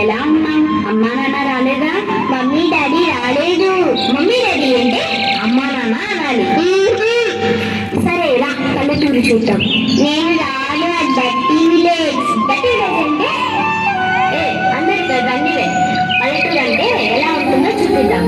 ఎలా ఉన్నావు? అమ్మా నాన్న రాలేదా? మమ్మీ డాడీ రాలేదు. మమ్మీ డాడీ అంటే అమ్మా నాన్న అనాలి. సరే రా పల్లెటూరు చూద్దాం. నేను రాను. Dirty village. డర్టీ విలేజ్ అంటే అందరికీ దండివే. పల్లెటూరు అంటే ఎలా ఉంటుందో చూపిద్దాం.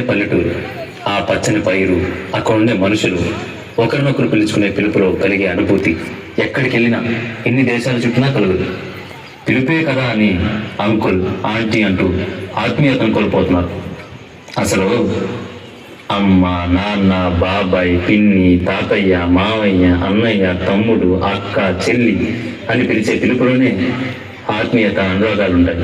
పల్లెటూరు, ఆ పచ్చని పైరు, అక్కడ ఉండే మనుషులు, ఒకరినొకరు పిలుచుకునే పిలుపులో కలిగే అనుభూతి ఎక్కడికి వెళ్ళినా, ఎన్ని దేశాలు చుట్టినా కలగదు. పిలుపే కదా అని అంకుల్ ఆంటీ అంటూ ఆత్మీయతను కోల్పోతున్నారు. అసలు అమ్మ నాన్న బాబాయ్ పిన్ని తాతయ్య మావయ్య అన్నయ్య తమ్ముడు అక్క చెల్లి అని పిలిచే పిలుపులోనే ఆత్మీయత అనురాగాలు ఉంటాయి.